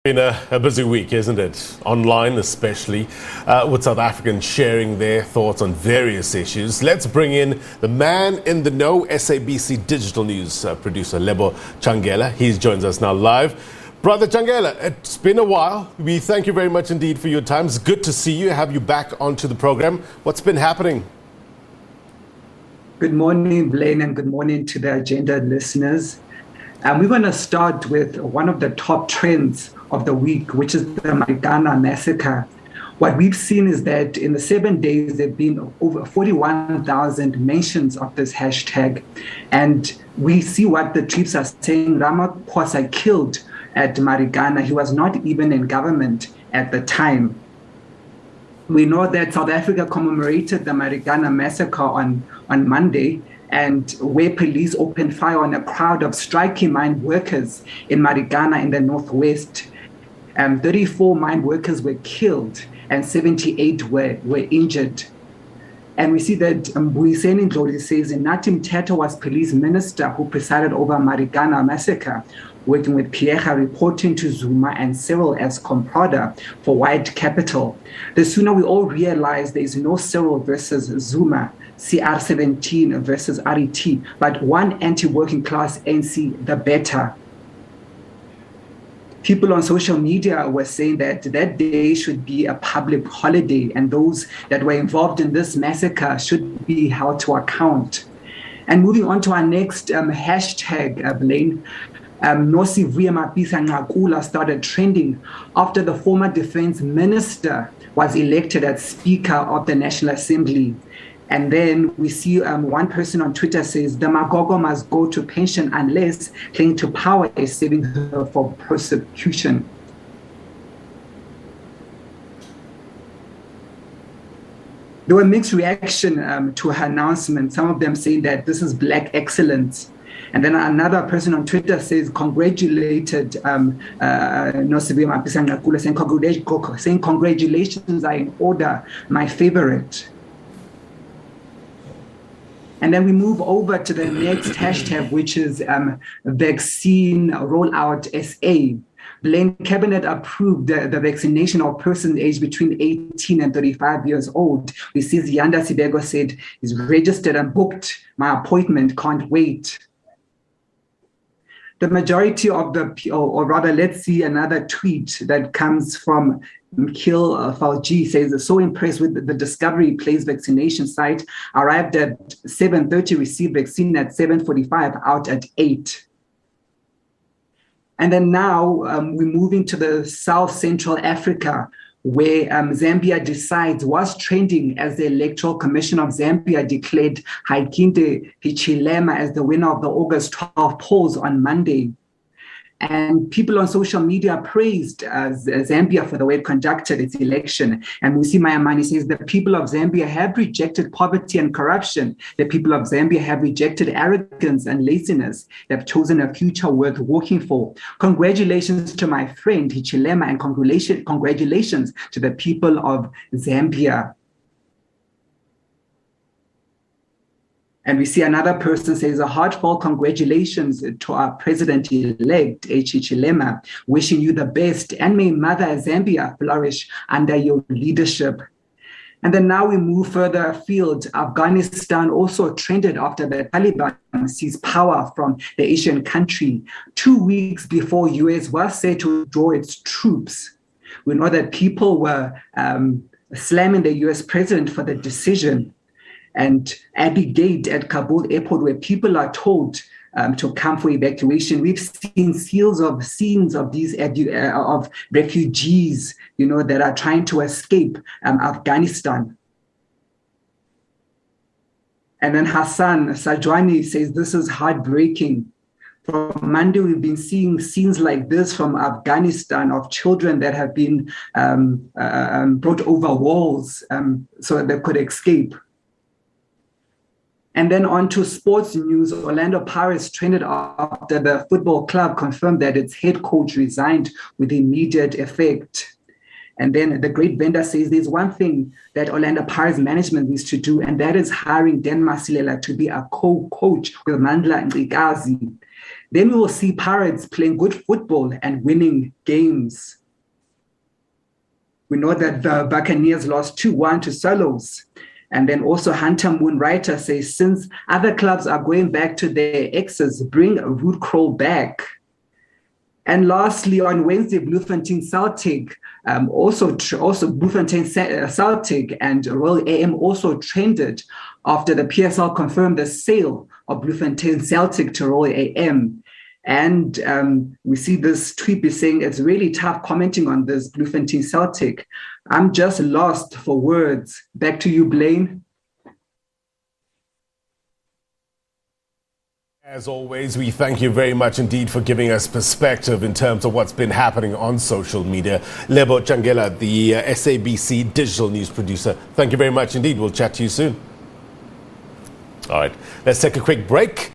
Been a busy week, isn't it? Online especially, with South Africans sharing their thoughts on various issues. Let's bring in the man in the know, SABC digital news producer Lebo Tshangela. He joins us now live. Brother Tshangela, it's been a while. We thank you very much indeed for your time. It's good to see you, have you back onto the program. What's been happening? Good morning, Blaine, and good morning to the Agenda listeners. We're going to start with one of the top trends of the week, which is the Maidana Massacre. What we've seen is that in the 7 days, there have been over 41,000 mentions of this hashtag. And we see what the troops are saying. Ramaphosa killed at Maidana. He was not even in government at the time. We know that South Africa commemorated the Maidana Massacre on Monday, and where police opened fire on a crowd of striking mine workers in Maidana in the northwest. 34 mine workers were killed and 78 were injured. And we see that Mbuyiseni Ndlozi says Nathi Mthetho was police minister who presided over Maidana Massacre, working with Pierre, reporting to Zuma and Cyril as Comproda for White Capital. The sooner we all realize there is no Cyril versus Zuma, CR17 versus RET, but one anti-working class ANC, the better. People on social media were saying that that day should be a public holiday and those that were involved in this massacre should be held to account. And moving on to our next hashtag, Blaine, Nosivuye Mapisa-Nqakula started trending after the former defense minister was elected as Speaker of the National Assembly. And then we see one person on Twitter says, the Magogo must go to pension unless clinging to power is saving her for persecution. There were mixed reaction to her announcement, some of them saying that this is black excellence. And then another person on Twitter says, congratulated Nosivuye Mapisa-Nqakula, saying congratulations are in order, my favorite. And then we move over to the next hashtag, which is vaccine rollout SA. Blaine Cabinet approved the vaccination of persons aged between 18 and 35 years old. We see Ziyanda Sibego said, he's registered and booked my appointment, can't wait. The majority of or rather, let's see another tweet that comes from Mkhil Falji says, so impressed with the Discovery Place vaccination site. Arrived at 7:30, received vaccine at 7:45, out at 8. And then now we're moving to the South Central Africa, where Zambia decides was trending as the Electoral Commission of Zambia declared Hakainde Hichilema as the winner of the August 12 polls on Monday. And people on social media praised Zambia for the way it conducted its election. And we see Mayamani says the people of Zambia have rejected poverty and corruption. The people of Zambia have rejected arrogance and laziness. They've chosen a future worth working for. Congratulations to my friend Hichilema, and congratulations to the people of Zambia. And we see another person says, a heartfelt congratulations to our president-elect, Hichilema, wishing you the best, and may Mother Zambia flourish under your leadership. And then now we move further afield. Afghanistan also trended after the Taliban seized power from the Asian country. 2 weeks before US was set to withdraw its troops. We know that people were slamming the US president for the decision. And Abbey Gate at Kabul airport, where people are told to come for evacuation. We've seen scenes of these of refugees, that are trying to escape Afghanistan. And then Hassan Sajwani says, this is heartbreaking. From Monday, we've been seeing scenes like this from Afghanistan of children that have been brought over walls so that they could escape. And then on to sports news. Orlando Pirates trended after the football club confirmed that its head coach resigned with immediate effect. And then the great vendor says there's one thing that Orlando Pirates management needs to do, and that is hiring Dan Masilela to be a co-coach with Mandla Ngikazi. Then we will see Pirates playing good football and winning games. We know that the Buccaneers lost 2-1 to Solos. And then also Hunter Moonwriter says, since other clubs are going back to their exes, bring Ruud Krol back. And lastly, on Wednesday, Bloemfontein Celtic, also Bloemfontein Celtic and Royal AM also trended after the PSL confirmed the sale of Bloemfontein Celtic to Royal AM. And we see this tweet be saying it's really tough commenting on this Bloemfontein Celtic. I'm just lost for words. Back to you, Blaine. As always, we thank you very much indeed for giving us perspective in terms of what's been happening on social media. Lebo Tshangela, the SABC digital news producer, thank you very much indeed. We'll chat to you soon. All right, let's take a quick break.